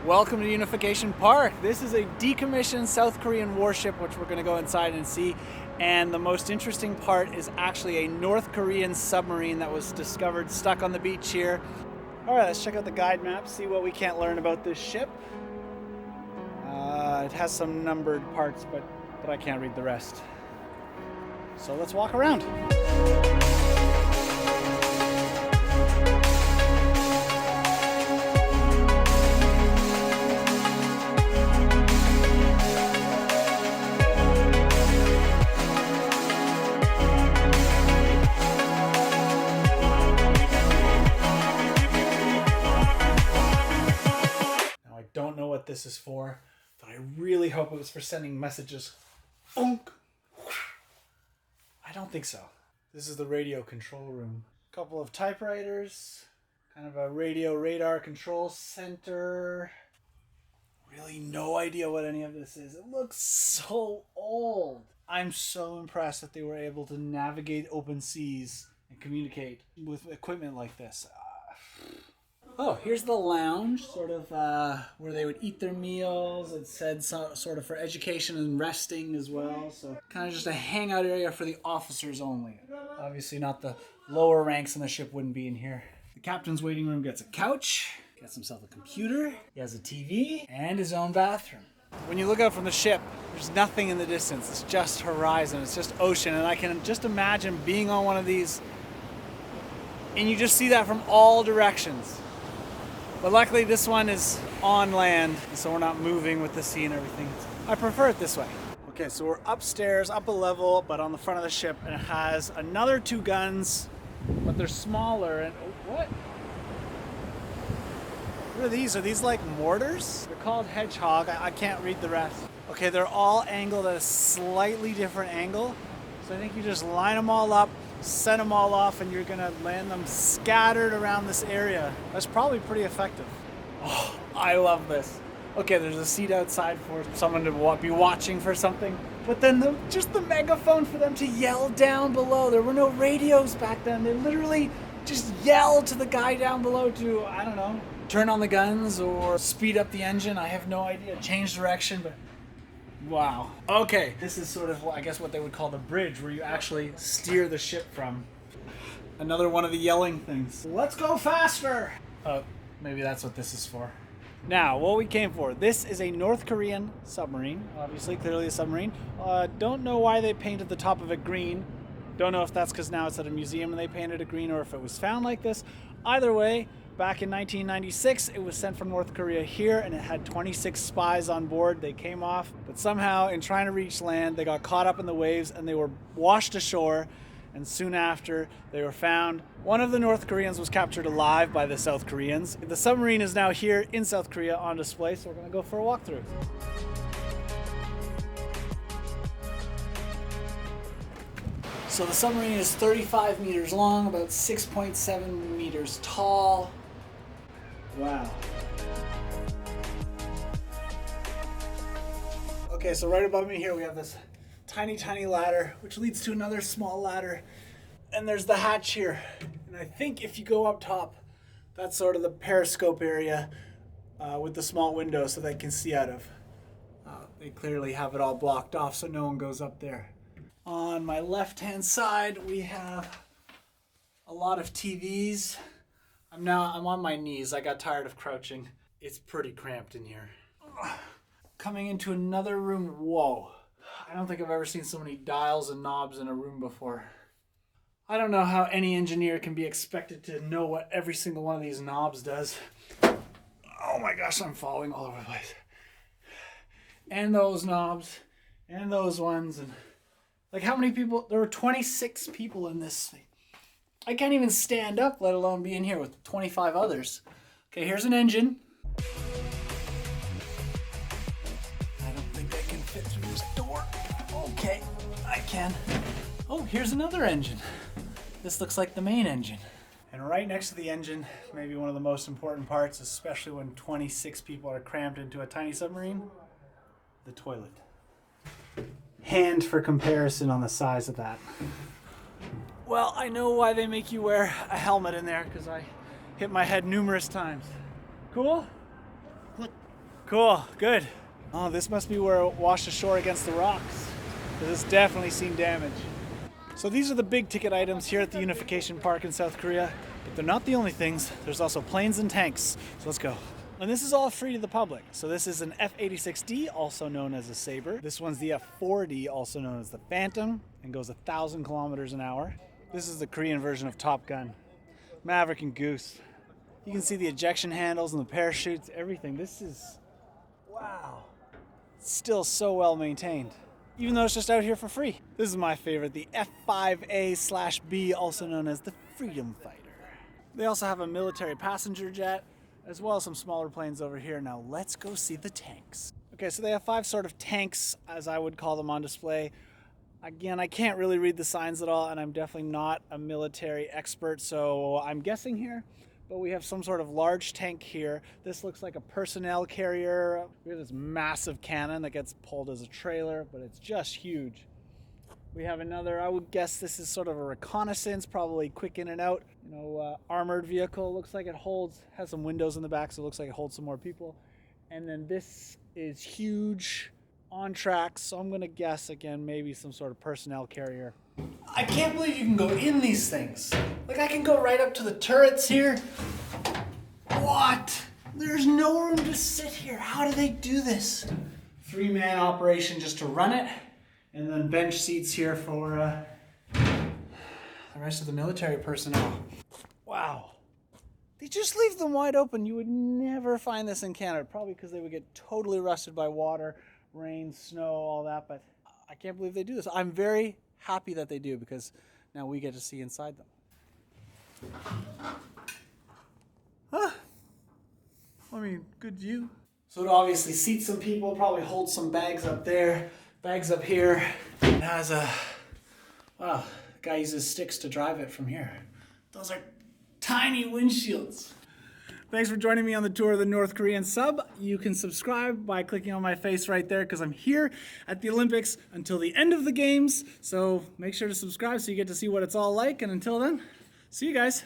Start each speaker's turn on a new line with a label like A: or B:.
A: Welcome to Unification Park. This is a decommissioned South Korean warship, which we're going to go inside and see. And the most interesting part is actually a North Korean submarine that was discovered stuck on the beach here. All right, let's check out the guide map, see what we can't learn about this ship. It has some numbered parts, but I can't read the rest. So let's walk around. Don't know what this is for, but I really hope it was for sending messages. I don't think so. This is the radio control room. A couple of typewriters, kind of a radio radar control center. Really no idea what any of this is. It looks so old. I'm so impressed that they were able to navigate open seas and communicate with equipment like this. Oh, here's the lounge, sort of where they would eat their meals. It said sort of for education and resting as well. So kind of just a hangout area for the officers only. Obviously not the lower ranks in the ship wouldn't be in here. The captain's waiting room gets a couch, gets himself a computer, he has a TV, and his own bathroom. When you look out from the ship, there's nothing in the distance. It's just horizon, it's just ocean. And I can just imagine being on one of these and you just see that from all directions. But luckily this one is on land, so we're not moving with the sea and everything. I prefer it this way. Okay, so we're upstairs, up a level, but on the front of the ship, and it has another two guns, but they're smaller. And what? What are these? Are these like mortars? They're called Hedgehog. I can't read the rest. Okay, they're all angled at a slightly different angle. So I think you just line them all up, set them all off, and you're gonna land them scattered around this area. That's probably pretty effective. Oh, I love this. Okay, there's a seat outside for someone to be watching for something, but then just the megaphone for them to yell down below. There were no radios back then. They literally just yelled to the guy down below to, I don't know, turn on the guns or speed up the engine. I have no idea. Change direction, but wow. Okay, this is sort of, I guess, what they would call the bridge, where you actually steer the ship from. Another one of the yelling things. Let's go faster! Oh, maybe that's what this is for. Now, what we came for. This is a North Korean submarine. Obviously, clearly a submarine. Don't know why they painted the top of it green. Don't know if that's because now it's at a museum and they painted it green, or if it was found like this. Either way, back in 1996, it was sent from North Korea here, and it had 26 spies on board. They came off, but somehow in trying to reach land, they got caught up in the waves and they were washed ashore, and soon after they were found. One of the North Koreans was captured alive by the South Koreans. The submarine is now here in South Korea on display, so we're gonna go for a walkthrough. So the submarine is 35 meters long, about 6.7 meters tall. Wow. Okay, so right above me here we have this tiny, tiny ladder, which leads to another small ladder. And there's the hatch here. And I think if you go up top, that's sort of the periscope area with the small window so they can see out of. They clearly have it all blocked off so no one goes up there. On my left-hand side, we have a lot of TVs. I'm on my knees. I got tired of crouching. It's pretty cramped in here. Coming into another room. Whoa. I don't think I've ever seen so many dials and knobs in a room before. I don't know how any engineer can be expected to know what every single one of these knobs does. Oh my gosh, I'm falling all over the place. And those knobs, and those ones, and like how many people? There were 26 people in this thing. I can't even stand up, let alone be in here with 25 others. Okay, here's an engine. I don't think I can fit through this door. Okay, I can. Oh, here's another engine. This looks like the main engine. And right next to the engine, maybe one of the most important parts, especially when 26 people are crammed into a tiny submarine, the toilet. Hand for comparison on the size of that. Well, I know why they make you wear a helmet in there, because I hit my head numerous times. Cool? Cool, good. Oh, this must be where it washed ashore against the rocks. This has definitely seen damage. So these are the big ticket items here at the Unification Park in South Korea, but they're not the only things. There's also planes and tanks. So let's go. And this is all free to the public. So this is an F-86D, also known as a Sabre. This one's the F-4D, also known as the Phantom, and goes 1,000 kilometers an hour. This is the Korean version of Top Gun. Maverick and Goose. You can see the ejection handles and the parachutes, everything. This is, wow. Still so well maintained, even though it's just out here for free. This is my favorite, the F-5A/B, also known as the Freedom Fighter. They also have a military passenger jet, as well as some smaller planes over here. Now let's go see the tanks. Okay, so they have 5 sort of tanks, as I would call them, on display. Again, I can't really read the signs at all, and I'm definitely not a military expert, so I'm guessing here. But we have some sort of large tank here. This looks like a personnel carrier. We have this massive cannon that gets pulled as a trailer, but it's just huge. We have another, I would guess this is sort of a reconnaissance, probably quick in and out, armored vehicle. Looks like it has some windows in the back, so it looks like it holds some more people. And then this is huge, on tracks, so I'm gonna guess again, maybe some sort of personnel carrier. I can't believe you can go in these things. Like, I can go right up to the turrets here. What? There's no room to sit here. How do they do this? 3-man operation just to run it, and then bench seats here for the rest of the military personnel. Wow. They just leave them wide open. You would never find this in Canada, probably because they would get totally rusted by water, rain, snow, all that, but I can't believe they do this. I'm very happy that they do, because now we get to see inside them. Huh. I mean, good view. So it obviously seats some people, probably holds some bags up there, bags up here. It has wow, the guy uses sticks to drive it from here. Those are tiny windshields. Thanks for joining me on the tour of the North Korean sub. You can subscribe by clicking on my face right there, because I'm here at the Olympics until the end of the games. So make sure to subscribe so you get to see what it's all like. And until then, see you guys.